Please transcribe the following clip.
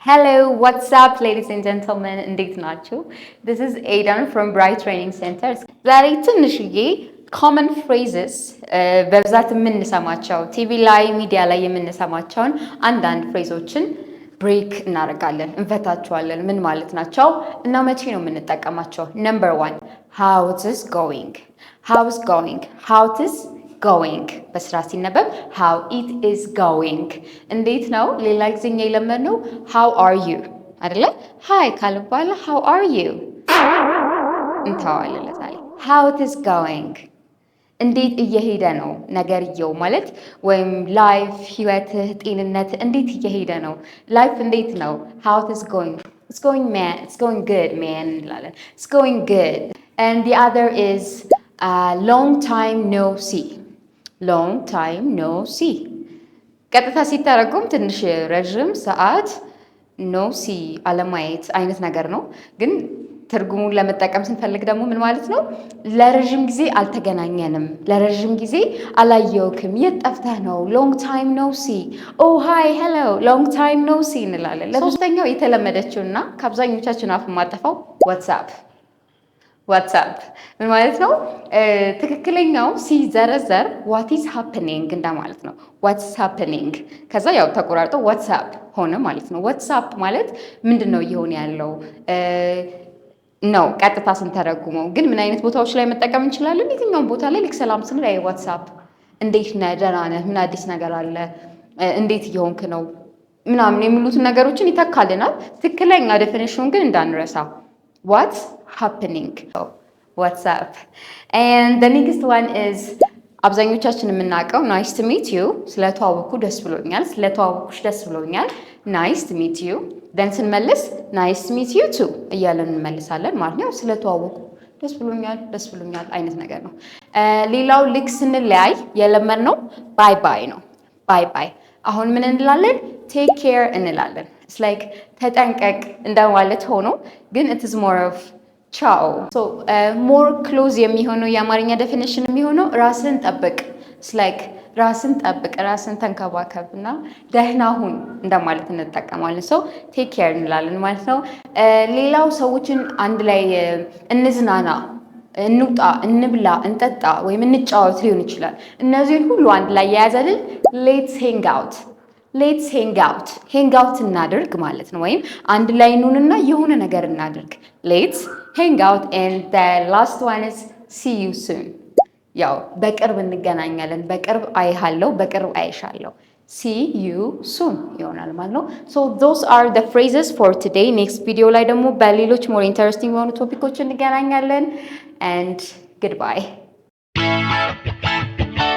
Hello, what's up, ladies and gentlemen? እንዴት ናችሁ? This is Aidan from Bright Training Center. ዛሬ ትንሽዬ common phrases በብዛት የምንሰማቸው ቲቪ ላይ ሚዲያ ላይ የምንሰማቸውን አንዳንድ ፍሬዞችን ብሬክ እናደርጋለን፣ እንፈታቸዋለን። ምን ማለት ናቸው እና መቼ ነው የምንጠቀማቸው? Number 1 how it is going. How is going? How it is going በስራ ሲነበብ how it is going እንዴት ነው። ሌላ ጊዜኛ የለመድነው how are you አይደለ? ሃይ ካልን በኋላ how are you እንተዋለን። ለዛሬ how it is going እንዴት እየሄደ ነው ነገርየው ማለት ወይም ላይፍ፣ ህይወትህ፣ ጤንነት እንዴት እየሄደ ነው? ላይፍ እንዴት ነው? how it is going. It's going man, it's going good man እንላለን። It's going good. And the other is long time no see. ሎንግ ታይም ኖ ሲ ቀጥታ ሲተረጎም ትንሽ ረዥም ሰዓት ኖ ሲ አለማየት አይነት ነገር ነው። ግን ትርጉሙን ለመጠቀም ስንፈልግ ደግሞ ምን ማለት ነው? ለረዥም ጊዜ አልተገናኘንም፣ ለረዥም ጊዜ አላየውክም፣ የት ጠፍተህ ነው? ሎንግ ታይም ኖ ሲ። ኦ ሃይ ሄሎ ሎንግ ታይም ኖ ሲ እንላለን። ለሶስተኛው የተለመደችውና ከአብዛኞቻችን አፍ የማጠፋው ዋትስአፕ ዋትስአፕ ምን ማለት ነው? ትክክለኛው ሲዘረዘር ዋት ኢዝ ሃፕኒንግ እንደማለት ነው። ዋትስ ሃፕኒንግ ከዛ ያው ተቆራርጦ ዋትስአፕ ሆነ ማለት ነው። ዋትስአፕ ማለት ምንድን ነው እየሆነ ያለው ነው ቀጥታ ስንተረጉመው። ግን ምን አይነት ቦታዎች ላይ መጠቀም እንችላለን? የትኛውም ቦታ ላይ ልክ ሰላም ስንል አይ ዋትስአፕ፣ እንዴት ነህ፣ ደህና ነህ፣ ምን አዲስ ነገር አለ፣ እንዴት እየሆንክ ነው ምናምን የሚሉትን ነገሮችን ይተካልናል። ትክክለኛ ዴፊኒሽኑን ግን እንዳንረሳ what's happening. What's up? And the next one is አብዛኞቻችን የምናውቀው ናይስ ቱ ሚት ዩ። ስለተዋወቅኩ ደስ ብሎኛል፣ ስለተዋወቅኩሽ ደስ ብሎኛል። ናይስ ቱ ሚት ዩ ደን ስንመልስ ናይስ ቱ ሚት ዩ ቱ እያለን እንመልሳለን ማለት ነው። ስለተዋወቁ ደስ ብሎኛል፣ ደስ ብሎኛል አይነት ነገር ነው። ሌላው ልክ ስንለያይ የለመድነው ባይ ባይ ነው። ባይ ባይ አሁን ምን እንላለን? ቴክ ኬር እንላለን። ኢትስ ላይክ ተጠንቀቅ እንደማለት ሆኖ ግን ኢትስ ሞር ኦፍ ቻው። ሶ ሞር ክሎዝ የሚሆነው የአማርኛ ዴፊኒሽን የሚሆነው ራስን ጠብቅ። ኢትስ ላይክ ራስን ጠብቅ፣ ራስን ተንከባከብ እና ደህና ሁን እንደማለት እንጠቀማለን። ሶ ቴክ ኬር እንላለን ማለት ነው። ሌላው ሰዎችን አንድ ላይ እንዝናና፣ እንውጣ፣ እንብላ፣ እንጠጣ ወይም እንጫወት ሊሆን ይችላል። እነዚህን ሁሉ አንድ ላይ የያዘልን ሌትስ ሄንግ አውት፣ ሌትስ ሄንግ አውት፣ ሄንግ አውት እናድርግ ማለት ነው። ወይም አንድ ላይ ኑንና የሆነ ነገር እናድርግ። ሌትስ ሄንግ አውት ኤንድ ዘ ላስት ዋን ኢዝ ሲ ዩ ሱን። ያው በቅርብ እንገናኛለን፣ በቅርብ አይሃለሁ፣ በቅርብ አይሻለሁ። ሲ ዩ ሱን ይሆናል ማለት ነው። ሶ ዞስ አር ዘ ፍሬዘስ ፎር ቱዴይ። ኔክስት ቪዲዮ ላይ ደግሞ በሌሎች ሞር ኢንተረስቲንግ የሆኑ ቶፒኮች እንገናኛለን። And goodbye.